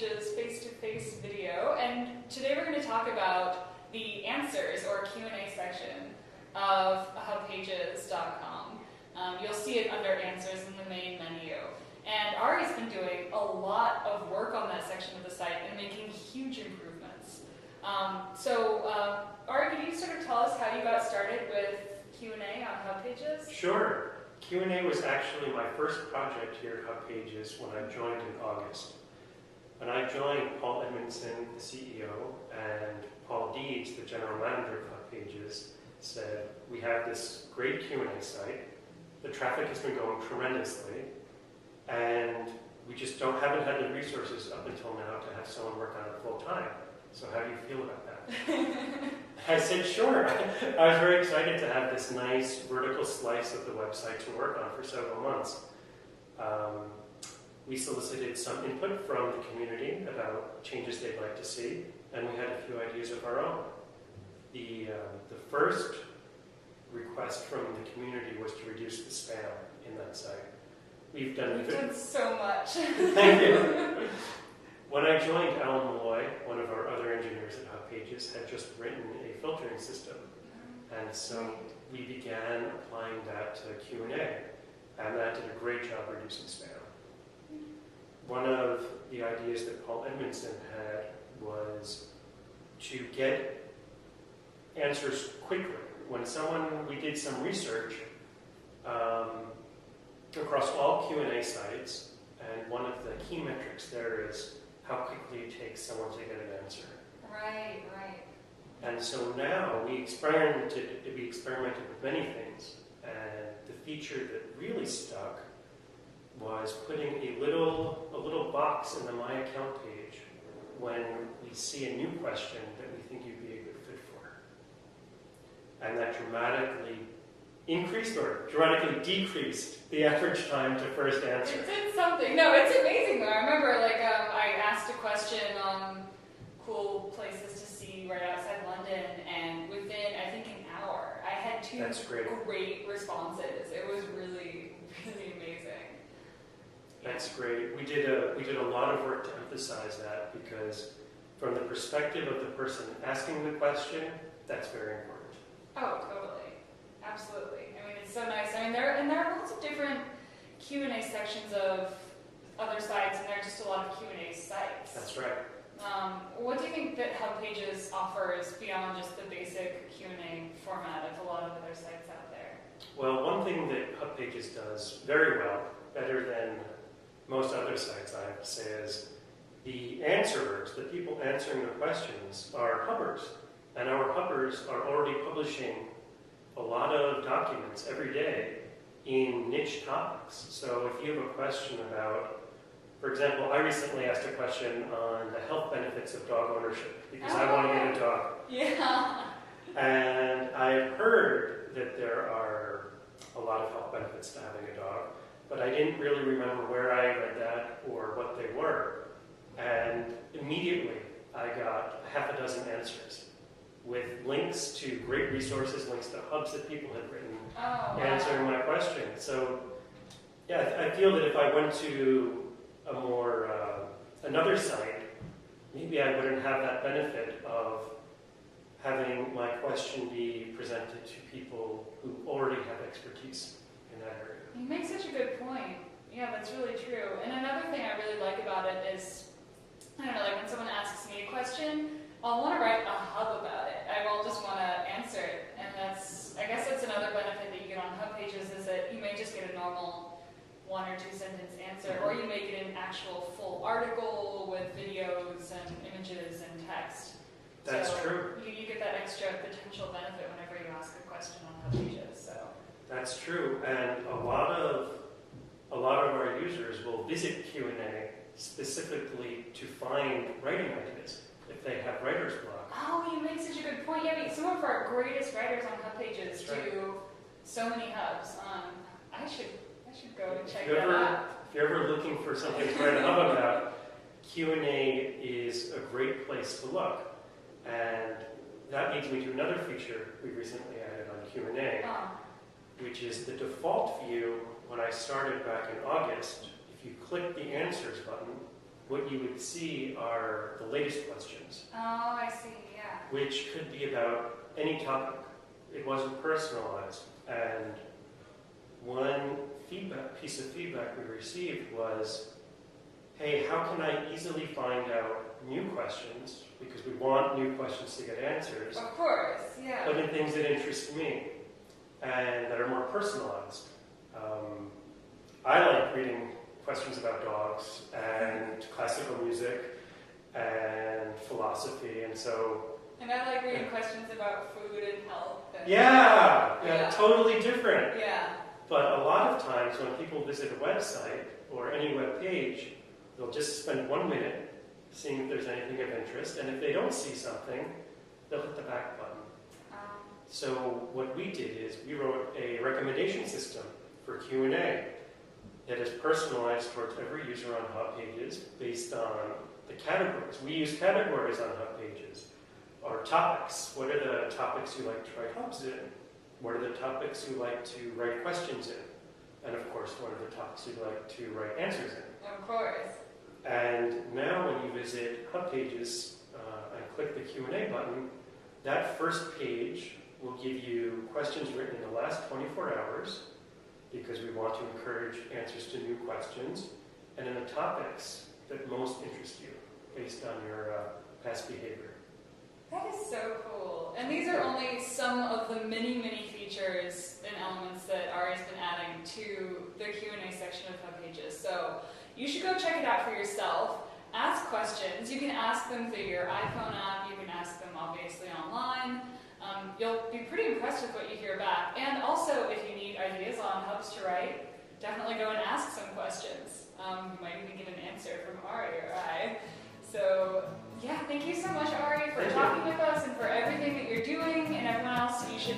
HubPages face-to-face video, and today we're going to talk about the answers or Q&A section of HubPages.com. You'll see it under Answers in the main menu. And Ari's been doing a lot of work on that section of the site and making huge improvements. Ari, can you sort of tell us how you got started with Q&A on HubPages? Sure. Q&A was actually my first project here at HubPages when I joined in August. When I joined, Paul Edmondson, the CEO, and Paul Deeds, the general manager of HubPages, said, we have this great Q&A site. The traffic has been going tremendously, and we just haven't had the resources up until now to have someone work on it full time. So how do you feel about that? I said, sure. I was very excited to have this nice vertical slice of the website to work on for several months. We solicited some input from the community about changes they'd like to see, and we had a few ideas of our own. The first request from the community was to reduce the spam in that site. We've done so much. Thank you. When I joined, Alan Malloy, one of our other engineers at HubPages, had just written a filtering system. And so we began applying that to Q&A, and that did a great job reducing spam. One of the ideas that Paul Edmondson had was to get answers quickly. We did some research across all Q&A sites, and one of the key metrics there is how quickly it takes someone to get an answer. Right. And so now we experimented with many things, and the feature that really stuck was putting a little box in the My Account page when we see a new question that we think you'd be a good fit for. And that dramatically increased or dramatically decreased the average time to first answer. It did something. No, it's amazing though. I remember I asked a question on cool places to see right outside London, and within, I think, an hour, I had two great responses. It was really, really amazing. That's great. We did a lot of work to emphasize that, because from the perspective of the person asking the question, that's very important. Oh, totally. Absolutely. I mean, it's so nice. I mean, there are lots of different Q&A sections of other sites, and there are just a lot of Q&A sites. That's right. What do you think that HubPages offers beyond just the basic Q&A format of a lot of other sites out there? Well, one thing that HubPages does very well, better than most other sites, I have to say, is the answerers, the people answering the questions, are Hubbers. And our Hubbers are already publishing a lot of documents every day in niche topics. So if you have a question about, for example, I recently asked a question on the health benefits of dog ownership because I want to get a dog. Yeah. And I've heard that there are a lot of health benefits to having a dog, but I didn't really remember where I read that or what they were. And immediately I got half a dozen answers with links to great resources, links to hubs that people had written answering my question. So yeah, I feel that if I went to another site, maybe I wouldn't have that benefit of having my question be presented to people who already have expertise in that area. You make such a good point. Yeah, that's really true. And another thing I really like about it is, I don't know, like when someone asks me a question, I'll want to write a hub about it. I won't just want to answer it. And I guess that's another benefit that you get on HubPages, is that you may just get a normal 1 or 2 sentence answer, or you make it an actual full article with videos and images and text. That's true. You get that extra potential benefit whenever you ask a question on HubPages. So that's true, and a lot of our users will visit Q&A specifically to find writing ideas if they have writer's block. Oh, you make such a good point. Yeah, I mean, some of our greatest writers on HubPages do so many hubs. I should go and check that out. If you're ever looking for something to write a hub about, Q&A is a great place to look. And that leads me to another feature we recently added on Q&A, which is the default view when I started back in August. If you click the Answers button, what you would see are the latest questions, Oh, I see, yeah. which could be about any topic. It wasn't personalized. And one piece of feedback we received was, hey, how can I easily find out new questions? Because we want new questions to get answers. Of course, yeah. But in things that interest me and that are more personalized. I like reading questions about dogs and classical music and philosophy, and so... And I like reading questions about food and health. And Yeah, totally different. Yeah. But a lot of times when people visit a website or any web page, they'll just spend 1 minute seeing if there's anything of interest, and if they don't see something, they'll hit the back button. So what we did is we wrote a recommendation system for Q&A that is personalized towards every user on HubPages based on the categories. We use categories on HubPages. Or topics. What are the topics you like to write hubs in? What are the topics you like to write questions in? And of course, what are the topics you'd like to write answers in? Of course. And now when you visit HubPages and click the Q&A button, that first page will give you questions written in the last 24 hours, because we want to encourage answers to new questions, and in the topics that most interest you, based on your past behavior. That is so cool. And these are only some of the many, many features and elements that Ari's been adding to the Q&A section of HubPages. So you should go check it out for yourself. Ask questions. You can ask them through your iPhone app. You can ask them obviously online. You'll be pretty impressed with what you hear back. And also, if you need ideas on hubs to write, definitely go and ask some questions. You might even get an answer from Ari or I. So, yeah, thank you so much, Ari, for talking with us and for everything that you're doing. And everyone else, you should